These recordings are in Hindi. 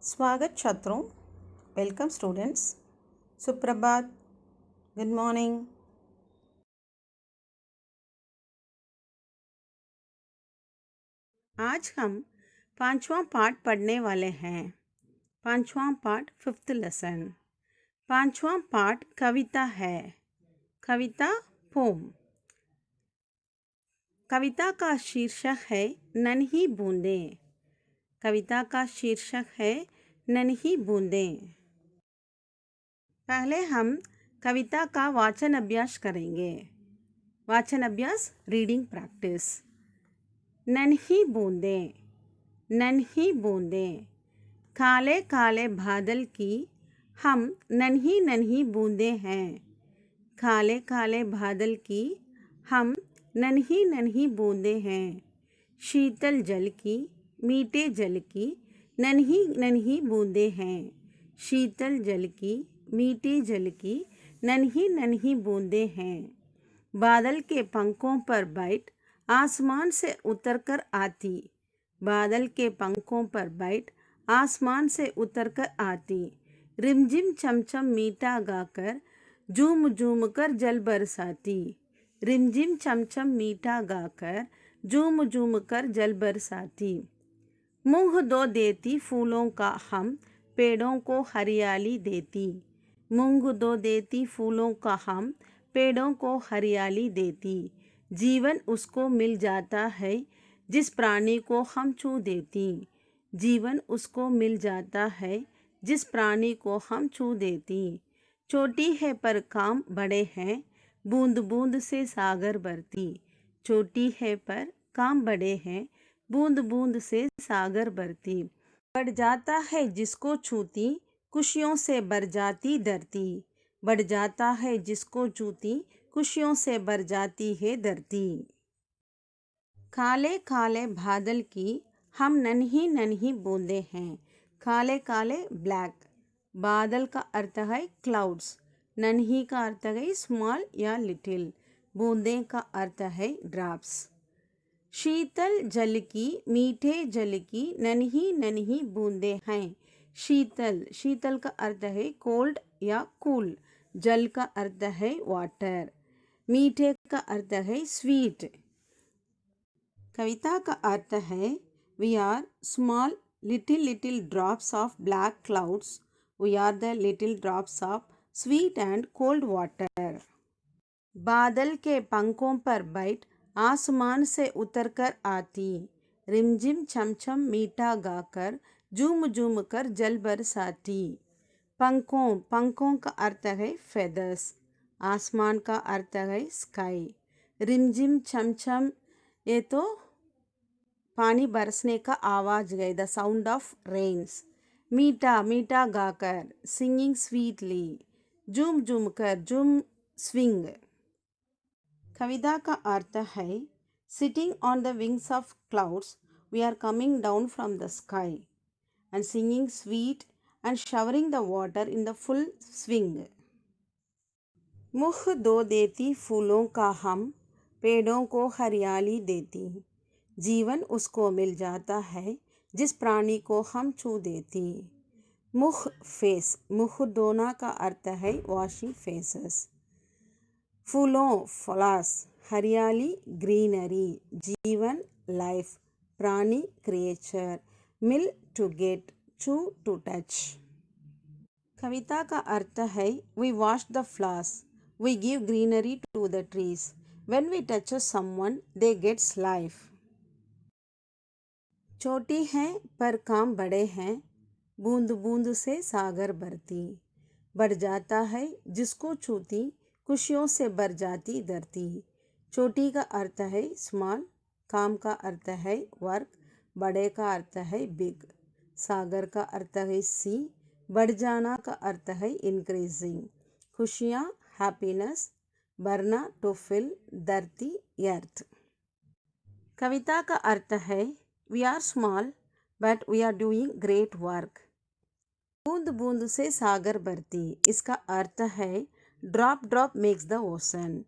स्वागत छात्रों। Welcome students. सुप्रभात। Good morning. आज हम पांचवा पाठ पढ़ने वाले हैं। पांचवा पाठ 5th लेसन। पांचवा पाठ कविता है। कविता पोम। कविता का शीर्षक है नन्ही बूंदें। कविता का शीर्षक है नन्ही बूंदें। पहले हम कविता का वाचन अभ्यास करेंगे। वाचन अभ्यास, रीडिंग प्रैक्टिस। नन्ही बूंदें, नन्ही बूंदें, काले काले बादल की हम नन्ही नन्ही बूंदें हैं। काले काले बादल की हम नन्ही नन्ही बूंदें हैं। शीतल जल की, मीठे जल की नन्ही नन्ही बूंदें हैं। शीतल जल की, मीठे जल की नन्ही नन्ही बूंदें हैं। बादल के पंखों पर बैठ आसमान से उतरकर आती। बादल के पंखों पर बैठ आसमान से उतरकर आती। रिमझिम चमचम मीठा गाकर झूम झूम कर जल बरसाती। रिमझिम चमचम मीठा गाकर झूम झूम कर जल बरसाती। मुँह धो देती फूलों का हम पेड़ों को हरियाली देती। मुँह धो देती फूलों का हम पेड़ों को हरियाली देती। जीवन उसको मिल जाता है जिस प्राणी को हम छू देती। जीवन उसको मिल जाता है जिस प्राणी को हम छू देती। छोटी है पर काम बड़े हैं, बूंद बूंद से सागर भरती। छोटी है पर काम बड़े हैं, बूंद बूंद से सागर भरती। बढ़ जाता है जिसको छूती, खुशियों से भर जाती धरती। बढ़ जाता है जिसको छूती, खुशियों से भर जाती है धरती। काले काले बादल की हम नन्ही नन्ही बूंदें हैं। काले काले ब्लैक, बादल का अर्थ है क्लाउड्स। नन्ही का अर्थ है स्मॉल या लिटिल। बूंदें का अर्थ है ड्रॉप्स। शीतल जल की, मीठे जल की नन्ही नन्ही बूंदें हैं। शीतल, शीतल का अर्थ है कोल्ड या कूल। जल का अर्थ है वाटर। मीठे का अर्थ है स्वीट। कविता का अर्थ है we are small little little drops of black clouds. We are the little drops of sweet and cold water. बादल के पंखों पर बैठ आसमान से उतरकर आती। रिमझिम छमछम मीठा गाकर झूम झूम कर जल बरसाती। पंखों, पंखों का अर्थ है फेदर्स। आसमान का अर्थ है स्काई। रिमझिम छमछम, ये तो पानी बरसने का आवाज है, द साउंड ऑफ रेन्स। मीठा, मीठा गाकर, सिंगिंग स्वीटली। झूम झूम कर, झूम स्विंग। कविता का अर्थ है sitting on the wings of clouds we are coming down from the sky and singing sweet and showering the water in the full swing. मुख धो देती फूलों का हम पेड़ों को हरियाली देती। जीवन उसको मिल जाता है जिस प्राणी को हम छू देती। मुख, फेस, मुख धोना का अर्थ है वॉशिंग फेसेस। फूलों, फ्लावर्स, हरियाली, ग्रीनरी। जीवन, लाइफ। प्राणी, क्रिएचर। मिल, टू गेट। छू, टू टच। कविता का अर्थ है we wash the flowers, we give greenery to the trees, when we touch someone they gets life. छोटी हैं पर काम बड़े हैं, बूंद बूंद से सागर भरती। बढ़ जाता है जिसको छूती, खुशियों से भर जाती धरती। छोटी का अर्थ है स्मॉल, काम का अर्थ है वर्क, बड़े का अर्थ है बिग, सागर का अर्थ है सी, बढ़ जाना का अर्थ है इंक्रीजिंग। खुशियाँ, हैप्पीनेस, भरना, टू फिल, धरती, अर्थ। कविता का अर्थ है we are small but we are doing great work. बूंद बूंद से सागर भरती, इसका अर्थ है drop drop makes the ocean.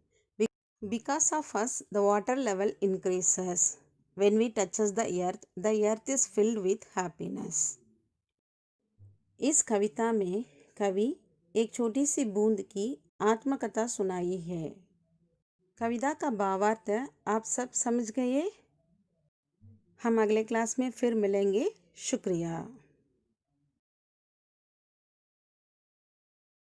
Because of us the water level increases. When we touches the earth is filled with happiness. इस कविता में कवि एक छोटी सी बूंद की आत्मकथा सुनाई है। कविता का भावार्थ आप सब समझ गए। हम अगले क्लास में फिर मिलेंगे। शुक्रिया।